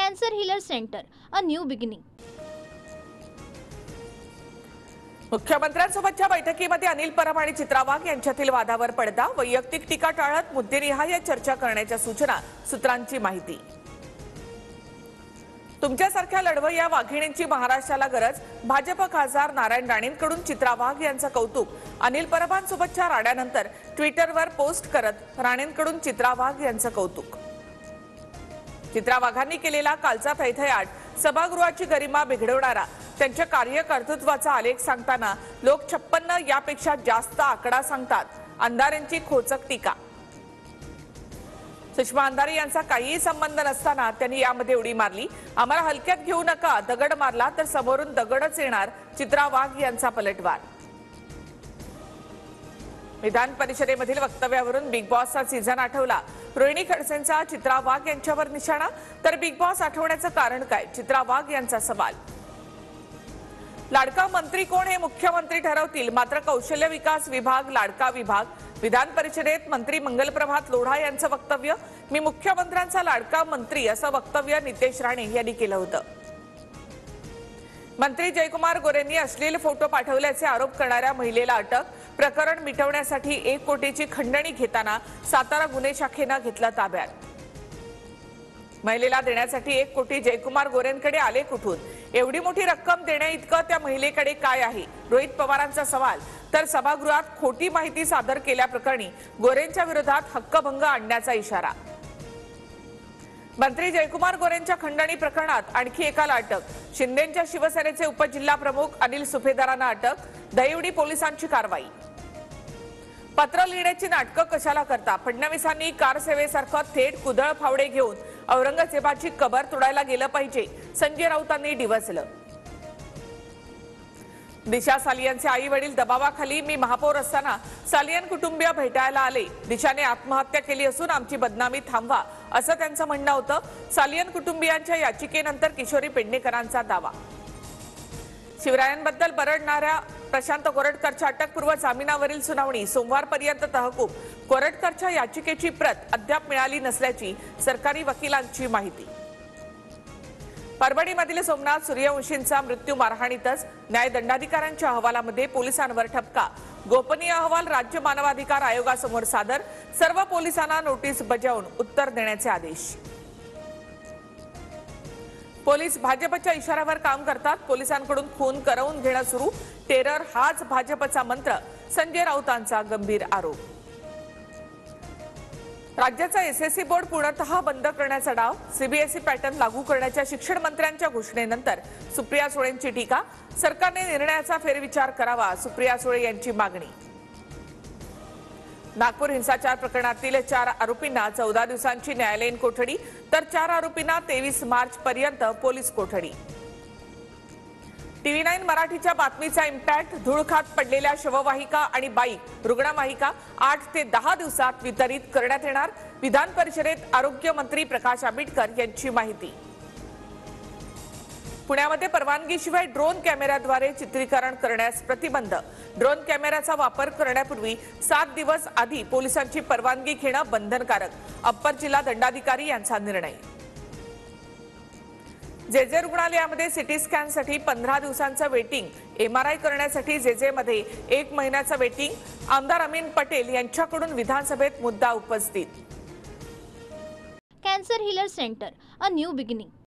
Cancer Healer Center, a new beginning. मुख्यमंत्र्यांसोबतच्या बैठकीमध्ये अनिल परब आणि चित्रा वाघ यांच्यातील वादावर पडदा, वैयक्तिक टीका टाळत मुद्देनिहाय चर्चा करण्याच्या सूचना, सूत्रांची माहिती। तुमच्यासारख्या लढवय्या वाघिणींची महाराष्ट्राला गरज, भाजप खासदार नारायण राणेंकडून चित्रा वाघ यांचं कौतुक। अनिल परबांसोबतच्या राड्यानंतर ट्विटरवर पोस्ट करत राणेंकडून चित्रा वाघ यांचं कौतुक। चित्रा वाघांनी केलेला कालचा थैथयाट सभागृहाची गरिमा बिघडवणारा, त्यांच्या कार्यकर्तृत्वाचा आलेख सांगताना लोक 56 यापेक्षा जास्त आकडा सांगतात, अंधारेंची खोचक टीका। सुषमा अंधारे यांचा काहीही संबंध नसताना त्यांनी यामध्ये उडी मारली। आम्हाला हलक्यात घेऊ नका, दगड मारला तर समोरून दगडच येणार, चित्रा वाघ यांचा पलटवार। विधान परिषदेमधील वक्तव्यावरून बिग बॉसचा सीझन आठवला, रोहिणी खडसेंचा चित्रा वाघ यांच्यावर निशाणा, तर बिग बॉस आठवण्याचं कारण काय, चित्रा वाघ यांचा सवाल। लाडका मंत्री कोण हे मुख्यमंत्री ठरवतील, मात्र कौशल्य विकास विभाग लाडका विभाग। विधान परिषदेत मंत्री मंगलप्रभात लोढा यांचं वक्तव्य, मी मुख्यमंत्र्यांचा लाडका मंत्री असं वक्तव्य नितेश राणे यांनी केलं होतं। मंत्री जयकुमार गोरेंनी अश्लील फोटो पाठवल्याचे आरोप करणाऱ्या महिलेला अटक, प्रकरण मिटवण्यासाठी 1 कोटीची खंडणी घेताना सातारा गुन्हे शाखेनं घेतलं ताब्यात। महिलेला देण्यासाठी 1 कोटी जयकुमार गोरेंकडे आले कुठून, एवढी मोठी रक्कम देण्या इतकं त्या महिलेकडे काय आहे, रोहित पवारांचा सवाल। तर सभागृहात खोटी माहिती सादर केल्याप्रकरणी गोरेंच्या विरोधात हक्कभंग आणण्याचा इशारा। मंत्री जयकुमार गोरेंच्या खंडणी प्रकरणात आणखी एकाला अटक, शिंदेंच्या शिवसेनेचे उपजिल्हा प्रमुख अनिल सुभेदारांना अटक, दहिवडी पोलिसांची कारवाई। पत्र लिहिण्याची नाटकं कशाला करता, फडणवीसांनी कार सेवेसारखं थेट कुदळ फावडे घेऊन औरंगजेबाची कबर तोडायला गेलं पाहिजे, संजय राऊतांनी डिवचलं। दिशा सालियनचे आई वडील दबावाखाली, मी महापौर असताना सालियन कुटुंबीय भेटायला आले, दिशाने आत्महत्या केली असून आमची बदनामी थांबवा असं त्यांचं म्हणणं होतं। सालियन कुटुंबियांच्या याचिकेनंतर किशोरी पेडणेकरांचा दावा। शिवरायांबद्दल बरडणाऱ्या प्रशांत कोरटकरच्या अटकपूर्व जामिनावरील सुनावणी सोमवारपर्यंत तहकूब, कोरटकरच्या याचिकेची प्रत अद्याप मिळाली नसल्याची सरकारी वकिलांची माहिती। परभणीमधील सोमनाथ सूर्यवंशींचा मृत्यू मारहाणीतच, न्यायदंडाधिकाऱ्यांच्या अहवालामध्ये पोलिसांवर ठपका, गोपनीय अहवाल राज्य मानवाधिकार आयोगासमोर सादर, सर्व पोलिसांना नोटीस बजावून उत्तर देण्याचे आदेश। पोलीस भाजपच्या इशाऱ्यावर काम करतात, पोलिसांकडून खून करवून घेणं सुरू, टेरर हाच भाजपचा मंत्र, संजय राऊतांचा गंभीर आरोप। राज्याचा एसएससी बोर्ड पूर्णतः बंद करण्याचा डाव, सीबीएसई पॅटर्न लागू करण्याच्या शिक्षण मंत्र्यांच्या घोषणेनंतर सुप्रिया सुळेंची टीका, सरकारने निर्णयाचा फेरविचार करावा, सुप्रिया सुळे यांची मागणी। नागपूर हिंसाचार प्रकरणातील 4 आरोपींना 14 दिवसांची न्यायालयीन कोठडी, तर 4 आरोपींना 23 मार्च पर्यंत पोलीस कोठडी। TV9 मराठीच्या बातमीचा इम्पॅक्ट, धूळ खात पडलेल्या शववाहिका आणि बाईक रुग्णवाहिका 8 ते 10 दिवसात वितरित करण्यात येणार, विधान परिषदेत आरोग्य मंत्री प्रकाश आंबेडकर यांची माहिती। पुण्यामध्ये परवानगीशिवाय ड्रोन कॅमेऱ्याद्वारे चित्रीकरण करण्यास प्रतिबंध, ड्रोन कॅमेऱ्याचा वापर करण्यापूर्वी 7 दिवस आधी पोलिसांची परवानगी घेणं बंधनकारक, अप्पर जिल्हा दंडाधिकारी यांचा निर्णय। जेजे रुग्णालयामध्ये सिटी स्कॅनसाठी 15 दिवसांचं वेटिंग, MRI करण्यासाठी जेजेमध्ये 1 महिन्याचं वेटिंग, आमदार अमीन पटेल यांच्याकडून विधानसभेत मुद्दा उपस्थित। Cancer Healer Center, a new beginning.